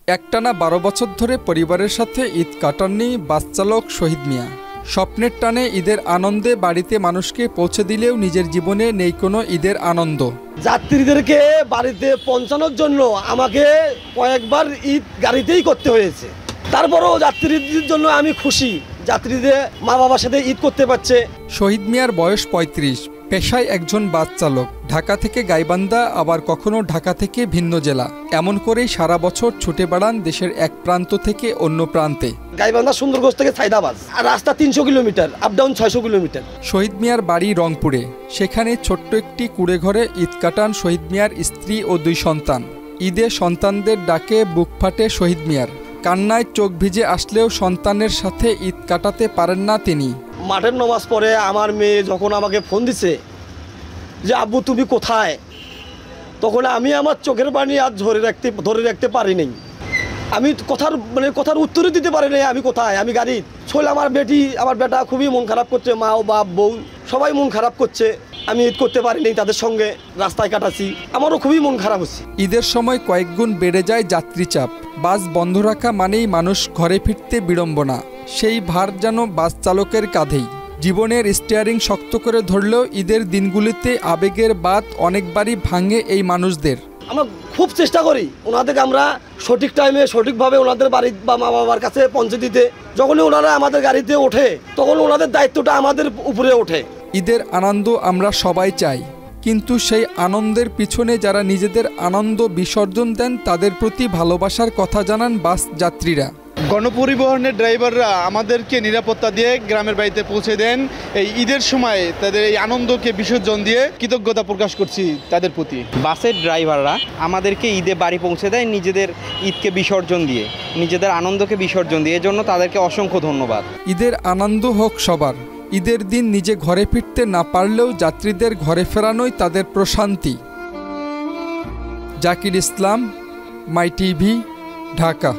একটানা ১২ বছর ধরে পরিবারের সাথে ঈদ কাটাননি বাস চালক শহীদ মিয়া। স্বপ্নের টানে ঈদের আনন্দে বাড়িতে মানুষকে পৌঁছে দিলেও নিজের জীবনে নেই কোনো ঈদের আনন্দ। যাত্রীদেরকে বাড়িতে পৌঁছানোর জন্য আমাকে কয়েকবার ঈদ গাড়িতেই করতে হয়েছে। তারপরেও যাত্রীদের জন্য আমি খুশি, যাত্রীদের মা বাবার সাথে ঈদ করতে পারছে। শহীদ মিয়ার বয়স ৩৫, পেশায় একজন বাস চালক। ঢাকা থেকে গাইবান্ধা, আবার কখনো ঢাকা থেকে ভিন্ন জেলা, এমন করেই সারা বছর ছুটে বেড়ান দেশের এক প্রান্ত থেকে অন্য প্রান্তে। গাইবান্ধা সুন্দরগঞ্জ থেকে সাইদাবাদ, আর রাস্তা ৩০০ কিলোমিটার, আপ ডাউন ৬০০ কিলোমিটার। শহীদ মিয়ার বাড়ি রংপুরে। সেখানে ছোট্ট একটি কুড়ে ঘরে ঈদ কাটান শহীদ মিয়ার স্ত্রী ও ২ সন্তান। ঈদে সন্তানদের ডাকে বুক ফাটে শহীদ মিয়ার। কান্নায় চোখ ভিজে আসলেও সন্তানের সাথে ঈদ কাটাতে পারেন না তিনি। মাঠের নামাজ পড়ে আমার মেয়ে যখন আমাকে ফোন দিছে যে আব্বু তুমি কোথায়, তখন আমি আমার চোখের পানি আর ধরে রাখতে পারিনি। আমি কথার উত্তরই দিতে পারি নাই। আমি কোথায়, আমি গাড়ি ছোল। আমার বেটা খুবই মন খারাপ করছে, মা ও বাপ বউ সবাই মন খারাপ করছে। আমি ঈদ করতে পারিনি, তাদের সঙ্গে রাস্তায় কাটাচ্ছি, আমারও খুবই মন খারাপ হচ্ছে। ঈদের সময় কয়েক গুণ বেড়ে যায় যাত্রী চাপ। বাস বন্ধ রাখা মানেই মানুষ ঘরে ফিরতে বিড়ম্বনা। সেই ভার যেন বাস চালকের কাঁধেই। জীবনের স্টিয়ারিং শক্ত করে ধরলেও ঈদের দিনগুলিতে আবেগের বাঁধ অনেকবারই ভাঙে এই মানুষদের। আমরা খুব চেষ্টা করি ওনাদেরকে আমরা সঠিক টাইমে সঠিকভাবে ওনাদের বাড়ি বা মা বাবার কাছে পৌঁছে দিতে। যখনই ওনারা আমাদের গাড়িতে ওঠে তখন ওনাদের দায়িত্বটা আমাদের উপরে ওঠে। ঈদের আনন্দ আমরা সবাই চাই, কিন্তু সেই আনন্দের পিছনে যারা নিজেদের আনন্দ বিসর্জন দেন তাদের প্রতি ভালোবাসার কথা জানান বাস যাত্রীরা। গণপরিবহনের ড্রাইভাররা আমাদেরকে নিরাপত্তা দিয়ে গ্রামের বাড়িতে পৌঁছে দেন। এই ঈদের সময় তাদের এই আনন্দকে বিসর্জন দিয়ে কৃতজ্ঞতা প্রকাশ করছি তাদের প্রতি। বাসের ড্রাইভাররা আমাদেরকে ঈদে বাড়ি পৌঁছে দেয় নিজেদের ঈদকে বিসর্জন দিয়ে, নিজেদের আনন্দকে বিসর্জন দিয়ে। এজন্য তাদেরকে অসংখ্য ধন্যবাদ। ঈদের আনন্দ হোক সবার। ঈদের দিন নিজে ঘরে ফিরতে না পারলেও যাত্রীদের ঘরে ফেরানোই তাদের প্রশান্তি। জাকির ইসলাম, মাই টিভি, ঢাকা।